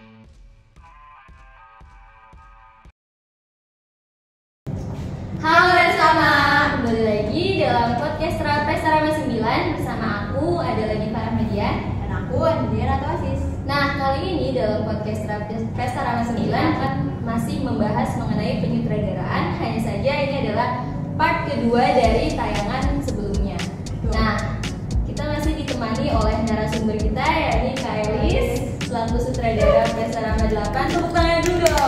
Halo bersama, kembali lagi dalam podcast Pesta Rama 9 bersama aku ada lagi Farah Media Dan aku Andrea atau Asis. Nah, kali ini dalam podcast Pesta Rama 9 akan masih membahas mengenai penyutradaraan. Hanya saja ini adalah part kedua dari tayangan sebelumnya. Nah, kita masih ditemani oleh narasumber kita yakni Kak Elis selaku sutradara Pesta Rama 8. Tepuk tangan dulu dong.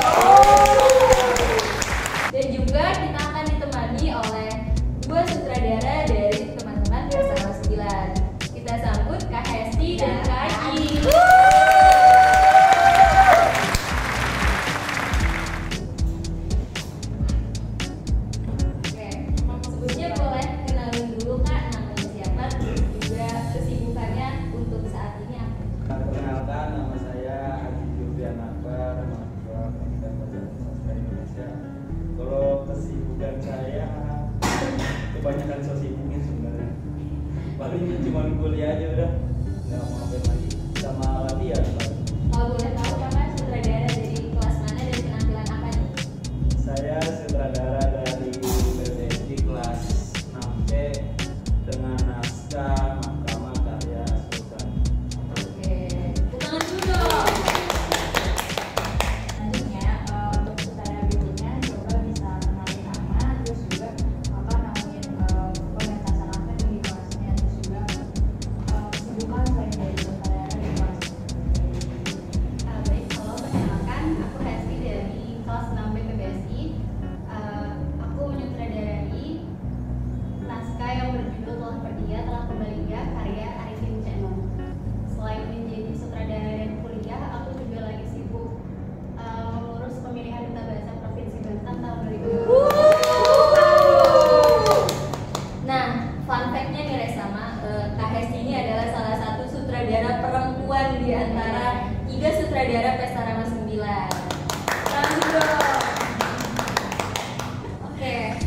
Dan juga kita akan ditemani oleh dua sutradara dari teman-teman Pesta Rama 9. Kita sambut Kak Hesti dan Kak Aji. Oke, sebelumnya boleh kenalin dulu Kak, namanya siapa, terus juga kesibukannya untuk saat ini apa? Perkenalkan, nama saya Haji Julian Akbar, mahasiswa Fakultas Bahasa Sastra Indonesia. Kalau kesibukan saya kebanyakan so sibuknya sebenarnya. Paling cuma kuliah aja udah, nggak mau ngapain lagi. Sama latihan. Kalau boleh tahu Kakak sutradara dari kelas mana dan penampilan apa nih? Saya sutradara dari PTSD kelas 6C dengan naskah Mahkamah Karya Sultan. Oke, tepuk tangan dulu dong. Selanjutnya untuk sutradara berikutnya coba bisa kenalin nama, terus juga apa nemuin pementasan apa di kelasnya, terus juga kesibukan selain dari sutradara di kelas. Baik, halo, perkenalkan aku Hesti dari kelas 6 PPBSI. Aku menyutradarai naskah yang berjudul Telah Pertiga Telah Kembali Ia karya Arifin Ceno. Selain menjadi sutradara dan kuliah, aku juga lagi sibuk mengurus pemilihan duta bahasa Provinsi Banten tahun 2020. Nah, fun fact-nya nih Resama, Kak Hesti ini adalah salah satu sutradara perempuan di antara 3 sutradara Pesta Rama 9. Selamat dong. Oke,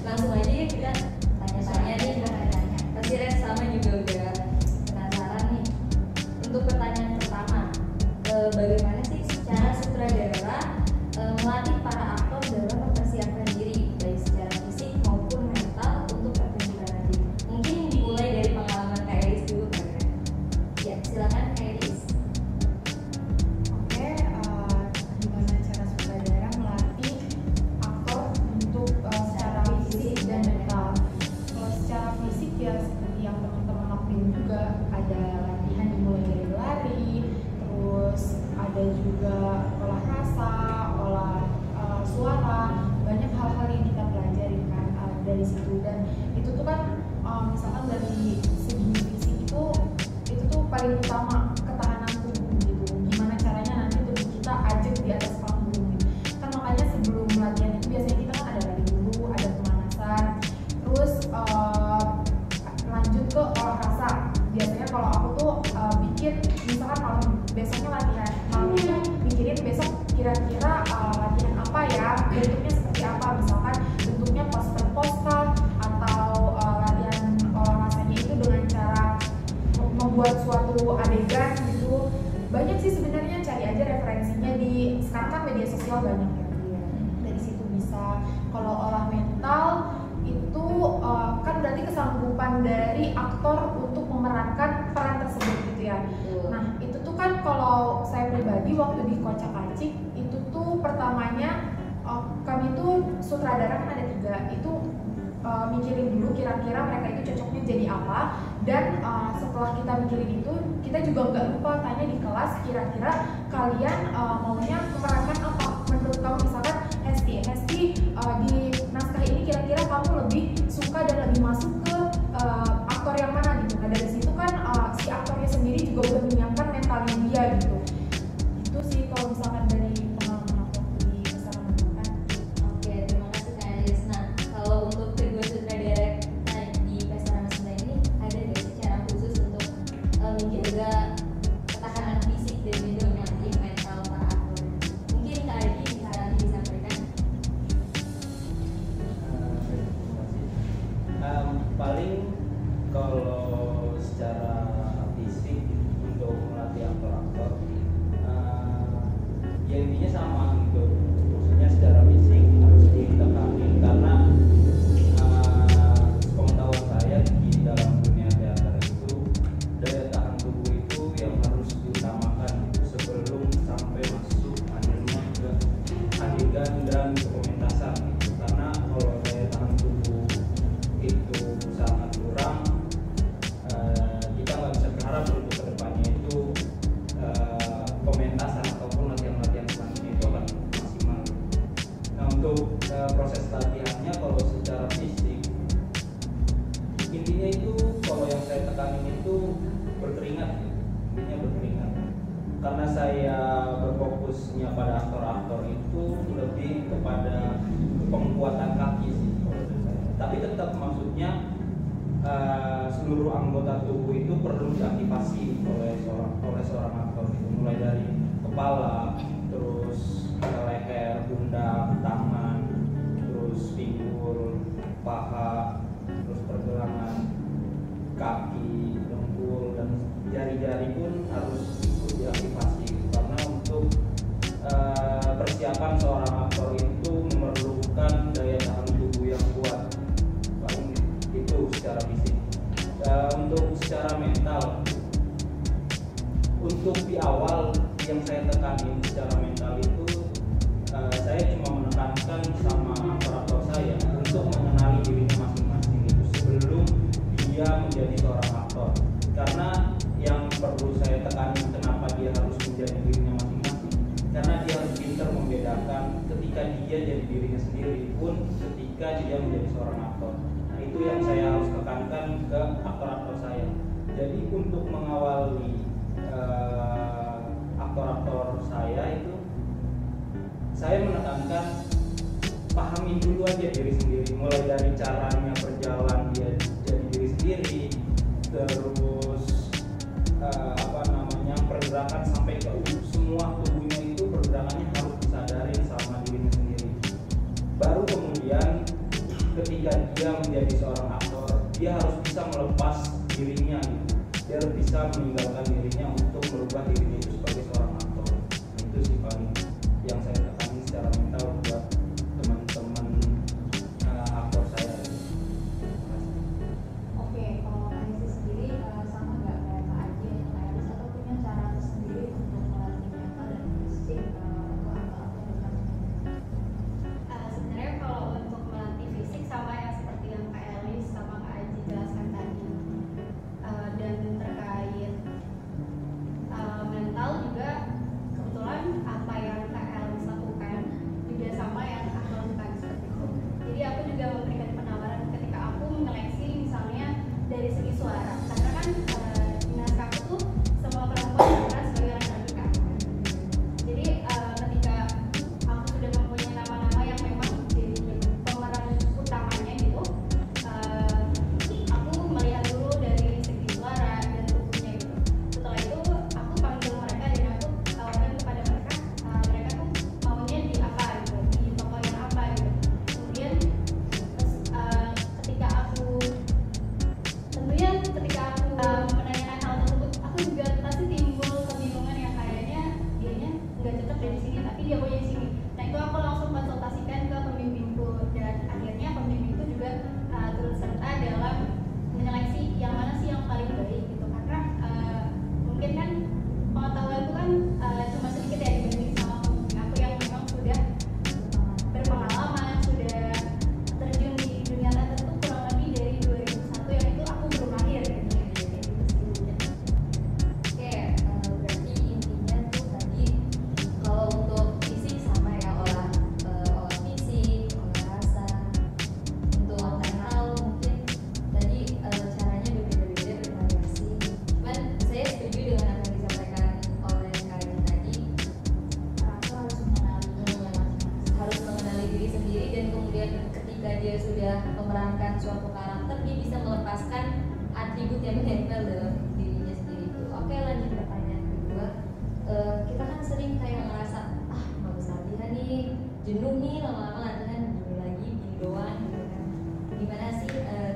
langsung aja ya kita tanya-tanya nih. Pasti Resama juga udah penasaran nih. Untuk pertanyaan pertama, bagaimana sih cara sutradara melatih para aktor dalam mempersiapkan diri baik secara fisik maupun mental untuk pertunjukan nanti? Mungkin dimulai dari pengalaman Kak Elis dulu kan? Ya, silakan Kak Elis. Oke, gimana cara sutradara melatih aktor untuk secara fisik dan mental? Kalau secara fisik ya seperti yang teman-teman lakuin juga, ada latihan dimulai dari lari, terus ada juga olah rasa, olah suara, banyak hal-hal yang kita pelajari kan dari situ. Dan itu tuh kan misalkan dari segi fisik itu tuh paling utama ketahanan tubuh gitu. Gimana caranya nanti tubuh kita ajak di atas panggung gitu. Kan makanya sebelum latihan itu biasanya kita kan ada lari dulu, ada pemanasan, terus lanjut ke olah rasa. Biasanya kalau aku tuh bikin misalkan malam besoknya latihan, malam itu mikirin besok kira-kira latihan apa ya, bentuknya seperti apa, misalkan bentuknya poster-poster atau latihan olah rasanya itu dengan cara membuat suatu adegan gitu. Banyak sih sebenarnya, cari aja referensinya di sekarang kan media sosial banyak ya. Dari situ bisa. Kalau olah mental itu kan berarti kesanggupan dari aktor untuk memerankan peran tersebut gitu ya. Nah itu tuh kan kalau saya pribadi waktu di Kocak Kacik itu tuh pertamanya kami tuh sutradara kan ada 3 itu mikirin dulu kira-kira mereka itu cocoknya jadi apa. Dan setelah kita mikirin itu kita juga nggak lupa tanya di kelas kira-kira kalian maunya memerankan apa menurut kamu. Misalkan Hesti di naskah ini kira-kira kamu lebih suka dan lebih masuk ke aktor yang mana gitu. Nah dari situ kan si aktornya sendiri juga udah menyiapkan mentalnya dia gitu. Itu sih kalau misalkan dari pengalaman aku di Pesta Rama 9. Oke, terima kasih Kak Elis. Nah, kalau untuk kedua sutradara di Pesta Rama 9 ini ada nggak sih cara khusus untuk menjaga ketahanan fisik dan juga melatih mental para aktor? Mungkin Kak Adi bisa disampaikan. Paling kalau secara fisik untuk karena saya berfokusnya pada aktor-aktor itu lebih kepada penguatan kaki sih kalau menurut saya. Tapi tetap maksudnya seluruh anggota tubuh itu perlu diaktifasi oleh seorang aktor itu, mulai dari kepala, terus leher, pundak, tangan, terus pinggul, paha, terus pergelangan kaki, dengkul, dan jari-jari pun harus ikut diaktifasi karena untuk persiapan seorang aktor itu memerlukan daya tahan tubuh yang kuat, paling itu secara fisik. Untuk secara mental, untuk di awal yang saya tekanin secara mental itu saya cuma menekankan sama aktor saya untuk mengenali dirinya masing-masing itu sebelum dia menjadi seorang aktor. Karena yang perlu saya tekanin kenapa dia harus menjadi dirinya masing-masing, karena dia harus pintar membedakan ketika dia jadi dirinya sendiri pun ketika dia menjadi seorang aktor. Nah, itu yang saya harus tekankan ke aktor-aktor saya. Jadi untuk mengawali aktor-aktor saya itu, saya menekankan pahamin dulu aja diri sendiri, mulai dari caranya berjalan dia jadi diri sendiri, terus pergerakan sampai ke semua tubuhnya itu pergerakannya harus disadarin sama dirinya sendiri. Baru kemudian ketika dia menjadi seorang aktor, dia harus bisa melepas dirinya gitu. Dia harus bisa meninggalkan dirinya untuk merubah dirinya itu sebagai seorang aktor. Nah, itu sih paling yang saya tekanin secara mental buat teman-teman aktor saya. Oke, kalau Kak Isi sendiri sama nggak kayak Kak Aji atau Kak Elis, atau punya cara tersendiri untuk melatih mental dan fisik untuk aktor-aktor yang Sebenarnya kalau untuk melatih fisik sama ya seperti yang Kak Elis sama Kak Aji jelaskan tadi. Dan terkait mental juga kebetulan apa yang Kak Elis lakukan juga sama yang aku lakukan seperti itu. Jadi aku juga memberikan penawaran ketika aku menyeleksi misalnya dari segi suara, karena kan di naskah aku tuh semua perempuan berperan sebagai laki-laki kan. Jadi ketika aku sudah mempunyai nama-nama yang memang jadi pemeran utamanya gitu, aku melihat dulu dari segi suara dan tubuhnya gitu. Setelah itu aku panggil mereka dan aku tawarkan kepada mereka, mereka tuh maunya di apa gitu, di tokoh yang apa gitu. Kemudian ketika aku menanyakan hal tersebut, aku juga pasti timbul kebingungan yang kayaknya dianya nggak cocok dari sini tapi dia maunya di sini. Nah itu aku langsung konsultasikan ke pembimbingku dan akhirnya pembimbingku juga turut serta dalam menyeleksi yang mana sih yang paling baik gitu, karena mungkin kan pengetahuan itu kan cuma sedikit ya dibanding sama pembimbing aku yang memang sudah berpengalaman, sudah terjun di dunia teater itu kurang lebih dari 2001 yang itu aku belum lahir gitu. Oke, berarti intinya tuh tadi kalau untuk fisik sama ya, olah fisik, olah rasa. Untuk mental mungkin tadi caranya berbeda-beda, bervariasi. Cuman saya setuju dengan apa yang disampaikan oleh Kak Aji tadi. Aku harus mengenali diri sendiri, dan kemudian ketika dia sudah memerankan suatu karakter, dia bisa melepaskan atribut yang menempel dalam dirinya sendiri itu. Oke, lanjut pertanyaan kedua. Kita kan sering kayak ngerasa nggak usah latihan nih, jenuh nih lama-lama latihan gini lagi, gini doang gitu kan. Gimana sih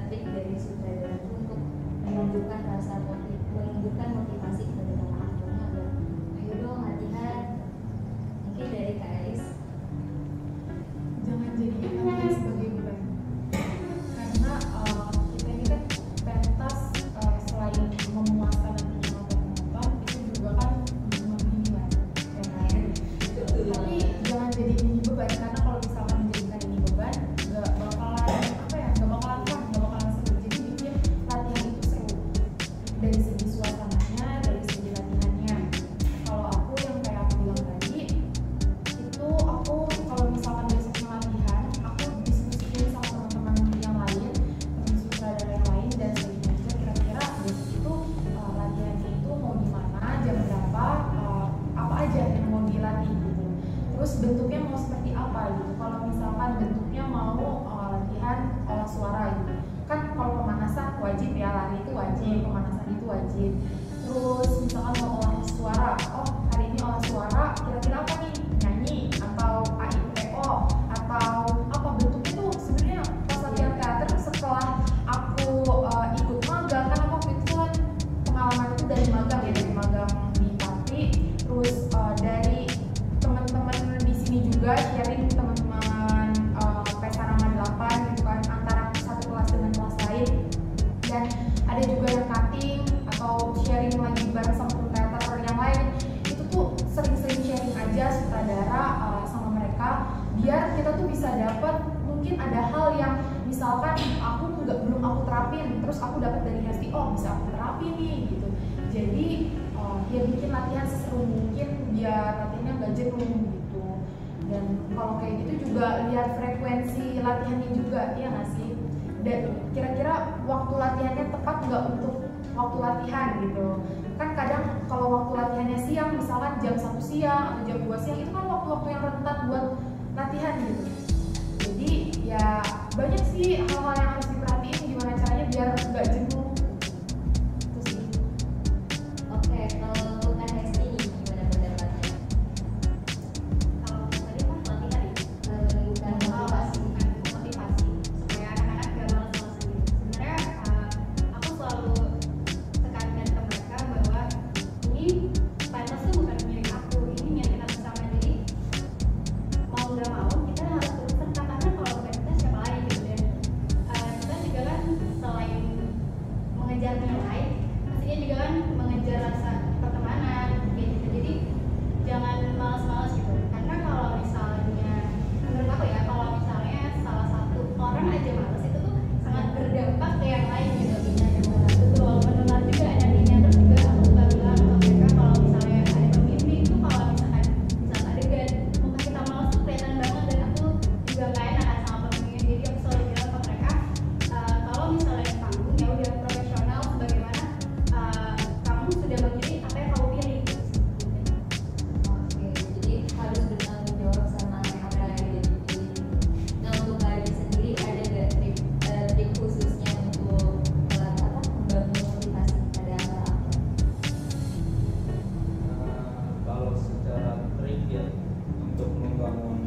trik dari sutradara itu untuk menunjukkan motivasi kepada para aktornya agar ayo dong latihan? Mungkin dari Kak Elis. Jangan jadikan latihan sebagai beban, karena kita ini kan pentas selain memuaskan nantinya mata penonton, itu juga kan membingungkan, ya kan? Tapi jangan jadi ini beban, karena kalau misalkan terus bentuknya mau seperti apa gitu. Kalau misalkan bentuknya mau latihan olah suara gitu, kan kalau pemanasan wajib ya, lari itu wajib, pemanasan itu wajib. Terus misalkan mau olah suara, oh hari ini olah suara kira-kira apa nih, nyanyi atau AIPO atau apa, bentuknya tuh sebenarnya pas latihan teater setelah aku ikut magang, kan aku waktu itu kan pengalaman itu dari magang ya, dari magang di Pati, terus dari teman-teman di sini juga sharing, teman-teman Pesarama 8 gitu kan, antara satu kelas dengan kelas lain, dan ada juga yang cutting atau sharing lagi bareng sama kru teater yang lain. Itu tuh sering-sering sharing aja sutradara sama mereka, biar kita tuh bisa dapat, mungkin ada hal yang misalkan belum aku terapin, terus aku dapat dari Hesti, oh bisa aku terapin nih gitu. Jadi ya bikin latihan seseru mungkin biar latihannya nggak jenuh gitu. Dan kalau kayak gitu juga lihat frekuensi latihannya juga, ya nggak sih? Dan kira-kira waktu latihannya tepat nggak untuk waktu latihan gitu. Kan kadang kalau waktu latihannya siang, misalkan jam 1 siang atau jam 2 siang, itu kan waktu-waktu yang rentan buat latihan gitu. Jadi ya banyak sih hal-hal yang harus diperhatiin, gimana caranya biar nggak jenuh. Itu sih. Oke, kalau untuk Kak Hesti nih, gimana pendapatnya? Kalau tadi pas latihan ya, Bukan motivasi. motivasi supaya anak-anak gak malas-malasan gitu. Sebenarnya aku selalu tekankan ke mereka bahwa ini pentas tuh bukan milik aku, ini milik kita bersama. Jadi mau nggak mau kita harus turut serta, karena kalau bukan kita siapa lagi gitu. Dan kita juga kan selain mengejar nilai, pastinya juga kan mengejar rasa pertemanan kayak gitu. Jadi jangan malas-malas gitu, karena kalau misalnya menurut aku ya, kalau misalnya salah satu orang aja malas, itu tuh sangat berdampak ke yang lain gitu. Betul, menular juga energinya. Terus juga aku suka bilang ke mereka, kalau misalnya ada pembimbing itu, kalau misalkan adegan muka kita malas tuh kelihatan banget, dan aku juga gak enak sama pembimbingnya. Jadi aku selalu bilang ke mereka, kalau misalnya di panggung ya udah profesional, sebagaimana kamu sudah memilih apa yang kamu pilih gitu. Oke, jadi harus bertanggung jawab sama apa yang dia pilih. Nah, untuk kalian sendiri ada nggak trik khususnya untuk membangun motivasi pada para aktor? Kalau secara trik ya, untuk membangun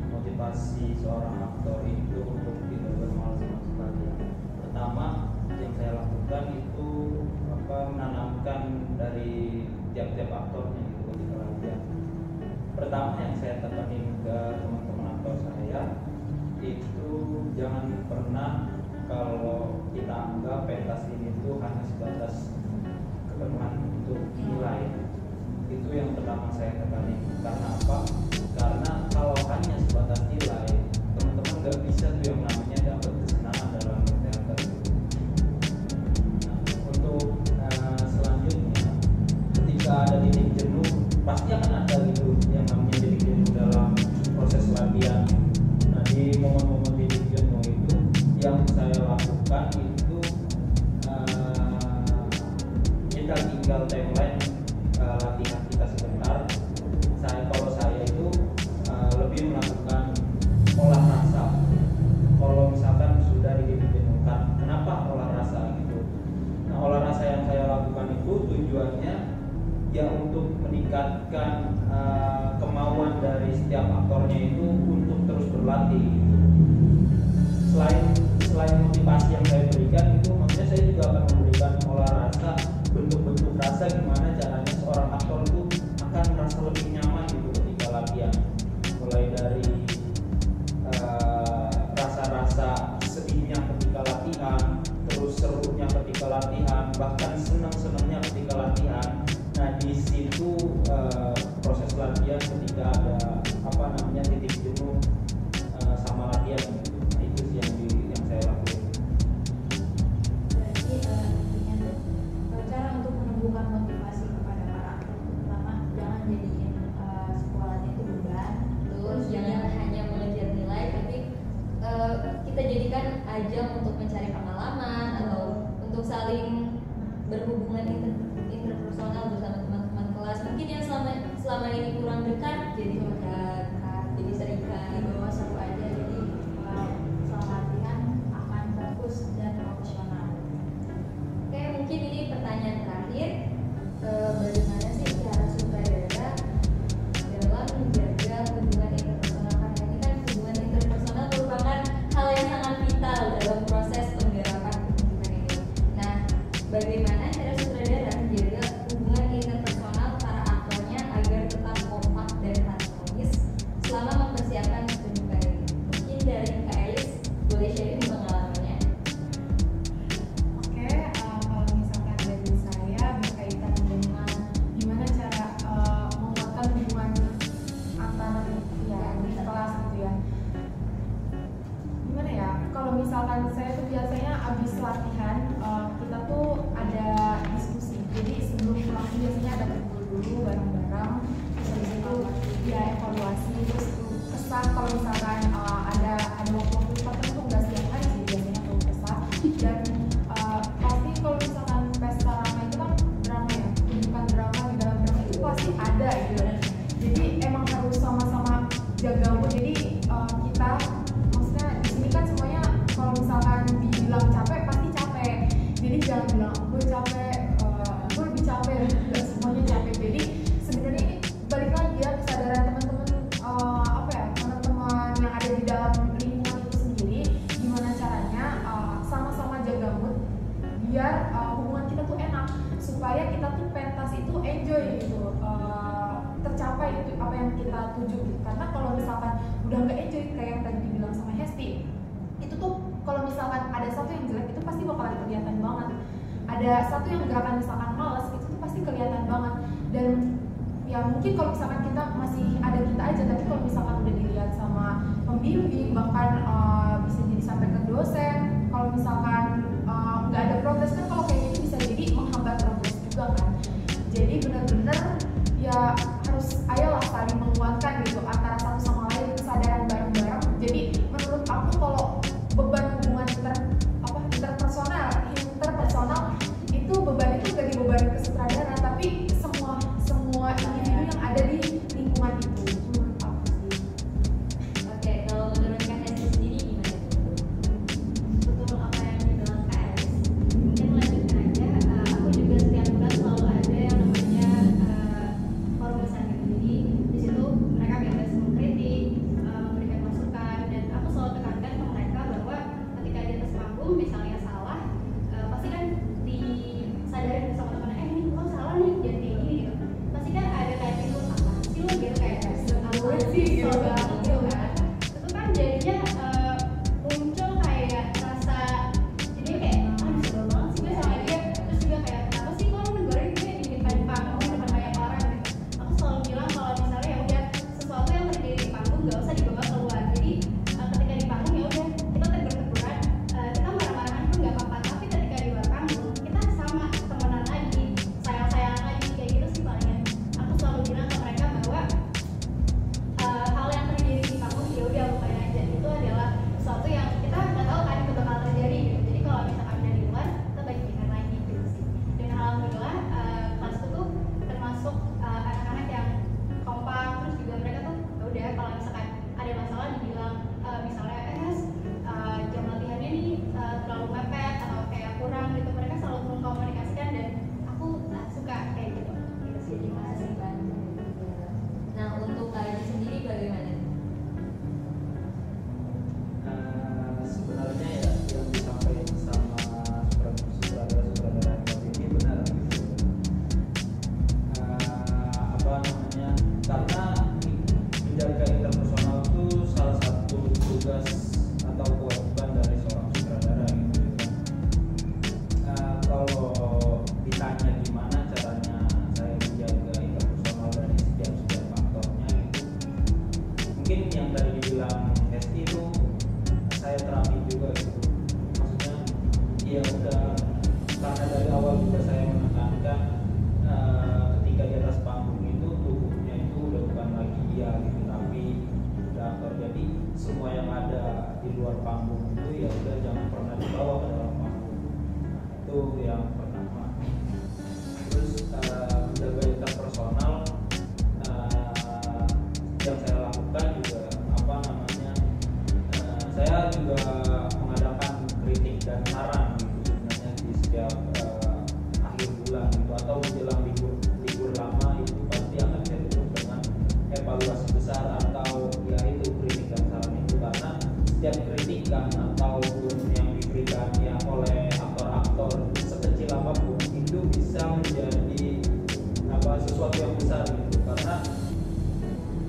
motivasi seorang aktor itu untuk tidak bermalas masuk latihan. Pertama yang saya lakukan itu menanamkan dari tiap-tiap aktornya gitu ketika latihan. Pertama yang saya tekanin ke teman-teman aktor saya itu, jangan pernah kalau kita anggap pentas ini tuh hanya sebatas keperluan untuk nilai. Itu yang pertama saya tekanin. Karena apa? Karena kalau hanya sebatas nilai, teman-teman nggak bisa tuh yang namanya dapat kesenangan dalam teater. Nah, untuk selanjutnya, ketika ada titik jenuh, pasti akan ada gitu yang namanya titik jenuh dalam proses latihan. Nah, di momen-momen titik jenuh itu yang saya lakukan itu kita tinggal timeline latihan kita sebentar. Kalau saya itu lebih melakukan olah rasa. Kalau misalkan sudah dijenuhkan, kenapa olah rasa gitu? Nah, olah rasa yang saya lakukan itu tujuannya ya untuk meningkatkan kemauan dari setiap aktornya itu untuk terus berlatih. Selain motivasi yang saya berikan itu, maksudnya saya juga akan memberikan olah rasa, bentuk-bentuk rasa gimana caranya seorang aktor itu akan merasa lebih nyaman gitu ketika latihan. Mulai dari rasa-rasa sedihnya ketika latihan, terus serunya ketika latihan, bahkan senang-senangnya ketika latihan. Nah, di situ proses latihan ketika ada titik jenuh sama latihan gitu. Nah, itu sih yang saya lakukan. Berarti intinya tuh cara untuk menumbuhkan motivasi kepada para aktor, pertama jangan jadiin sekolahnya itu beban, Terus jangan hanya mengejar nilai, tapi kita jadikan ajang untuk mencari pengalaman atau untuk saling berhubungan interpersonal bersama teman-teman kelas. Mungkin yang selama ini kurang dekat jadi dekat. di bawah seru aja, jadi selama latihan akan fokus dan profesional. Oke, mungkin ini pertanyaan terakhir. Bagaimana sih cara sutradara dalam menjaga hubungan interpersonal? Karena ini kan hubungan interpersonal merupakan hal yang sangat vital dalam proses penggarapan hubungan ini. Nah, bagaimana cara sutradara menjaga hubungan interpersonal para aktornya agar tetap kompak dan harmonis selama mempersiapkan pertunjukan ini? Mungkin dari Kak Elis boleh sharing pengalamannya. Oke, kalau misalkan dari saya berkaitan dengan gimana cara menguatkan hubungan antara ya di kelas gitu ya. Gimana ya? Kalau misalkan saya tuh biasanya abis latihan kita tuh ada diskusi. Jadi sebelum pulang tuh biasanya ada kumpul dulu bareng-bareng. Terus habis itu ya evaluasi, terus kesah kalau misalkan ada waktu tertentu nggak setiap hari sih biasanya tuh kesah. Dan pasti kalau misalkan pesta drama itu kan drama ya, bukan drama di dalam drama itu pasti ada gitu. Jadi emang harus sama-sama jaga mood. Jadi kita maksudnya di sini kan semuanya kalau misalkan dibilang capek pasti capek. Jadi jangan bilang gue capek, gue lebih capek, nggak semuanya capek. Jadi sebenarnya ini balik lagi ya kesadaran teman-teman apa ya teman-teman yang ada di dalam lingkungan itu sendiri gimana caranya sama-sama jaga mood biar hubungan kita tuh enak supaya kita tuh pentas itu enjoy gitu, tercapai itu apa yang kita tuju gitu. Karena kalau misalkan udah nggak enjoy kayak yang tadi dibilang sama Hesti, itu tuh kalau misalkan ada satu yang jelek itu pasti bakalan kelihatan banget. Ada satu yang gerakan misalkan malas itu tuh pasti kelihatan banget. Dan ya mungkin kalau misalkan kita masih ada kita aja, tapi kalau misalkan udah dilihat sama pembimbing bahkan bisa jadi sampai ke dosen, kalau misalkan nggak ada progres kan kalau kayak gitu bisa jadi menghambat progres juga kan. Jadi benar-benar ya harus ayolah saling menguatkan gitu antara satu sama lain, kesadaran bareng-bareng. Jadi menurut aku kalau beban hubungan interpersonal itu beban itu gak dibebani ke sutradara tapi semua individu yang ada di lingkungan itu, menurut aku sih. Oke, kalau menurut Kak Elis sendiri gimana? Betul apa yang dibilang Kak Elis. Mungkin lanjutkan aja. Aku juga setiap bulan selalu ada yang namanya formusan gitu. Jadi di situ mereka bebas mengkritik, memberikan masukan, dan aku selalu tekankan ke mereka bahwa ketika di atas panggung misalnya salah, pasti kan disadarin bersama teman, ini lo salah nih, jangan kayak gini gitu. Pasti kan ada kayak gitu, apa sih lo gitu kayak Gue sih gitu kan. gitu kan. Itu kan jadinya muncul kayak rasa jadi kayak sebel banget sih gue sama dia. Terus juga kayak kenapa sih kok lo negoreng gue di depan panggung depan banyak orang gitu. Aku selalu bilang kalau misalnya ya udah sesuatu yang terjadi di panggung gak usah dibawa keluar. Jadi ketika di panggung ya udah kita tegur-teguran, kita marah-marahan pun gak apa-apa. Tapi ketika di luar panggung kita sama temenan lagi, sayang-sayangan lagi kayak gitu sih palingan. Aku selalu bilang ke mereka bahwa hal yang terjadi di panggung ya udah lupain aja. Itu adalah sesuatu yang kita nggak tahu kan itu bakal terjadi gitu. Jadi kalau misalkan udah di luar kita baik-baikan lagi gitu sih. Dan alhamdulillah kelasku tuh termasuk anak-anak yang kompak. Terus juga mereka tuh ya udah kalau misalkan ada masalah dibilang misalnya jam latihannya nih terlalu mepet atau kayak kurang gitu, mereka selalu mengkomunikasikan dan aku suka kayak gitu sih. Terima kasih banyak. Nah, untuk Kak Elis sendiri bagaimana? Sebenarnya ya yang disampaikan sama sutradara-sutradara ini benar gitu. Apa namanya? Karena menjaga interpersonal itu salah satu tugas atau kewajiban dari seorang sutradara gitu. Kalau ditanya gimana caranya saya menjaga interpersonal dari setiap faktornya gitu, mungkin yang tadi dibilang Hesti itu saya terapin juga gitu. Maksudnya ya udah, karena dari awal juga saya menekankan ketika di atas panggung itu tubuhnya itu udah bukan lagi dia gitu, tapi udah aktor. Jadi semua yang ada di luar panggung itu ya udah jangan pernah dibawa ke dalam panggung. Nah, itu yang pertama. Terus menjaga interpersonal yang saya lakukan juga apa namanya sesuatu yang besar gitu, karena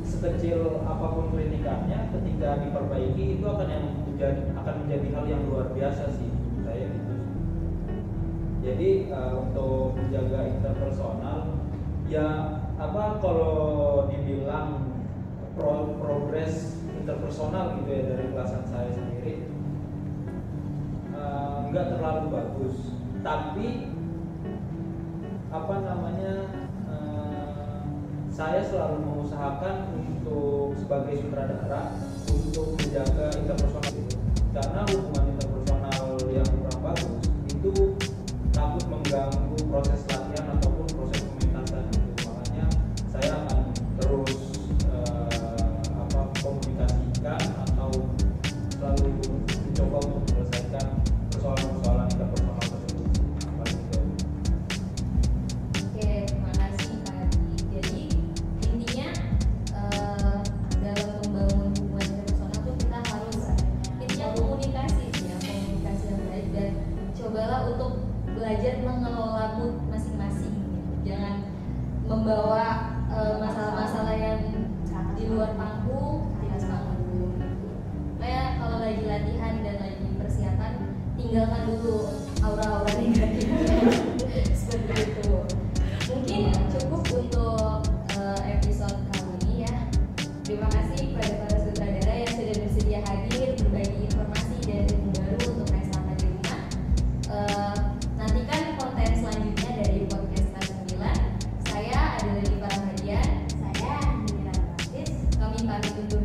sekecil apapun kritikannya ketika diperbaiki itu akan menjadi hal yang luar biasa sih menurut saya gitu. Jadi untuk menjaga interpersonal ya kalau dibilang progres interpersonal gitu ya dari kelasan saya sendiri nggak terlalu bagus, tapi saya selalu mengusahakan untuk sebagai sutradara untuk menjaga interpersonal itu, karena hubungan interpersonal yang kurang bagus itu takut mengganggu proses latihan ataupun proses pementasan gitu. Makanya saya akan terus komunikasikan atau selalu mencoba untuk menyelesaikan persoalan-persoalan interpersonal tersebut. Oke, terima kasih Kak Adi. Jadi intinya dalam membangun hubungan interpersonal tuh kita harus intinya komunikasi ya, komunikasi yang baik, dan cobalah untuk belajar mengelola mood masing-masing gitu. Jangan membawa masalah-masalah yang di luar panggung di atas panggung gitu. Kayak kalau lagi latihan dan lagi persiapan, tinggalkan dulu aura-aura negatif seperti itu. Mungkin cukup untuk episode kali ini ya. Terima kasih kepada para sutradara yang sudah bersedia hadir berbagi informasi dan ilmu baru untuk Restama di Rumah. Nantikan konten selanjutnya dari podcast Kelas 9. Saya adalah Diva Rahadian. Saya Andira Praktis. Kami pamit undur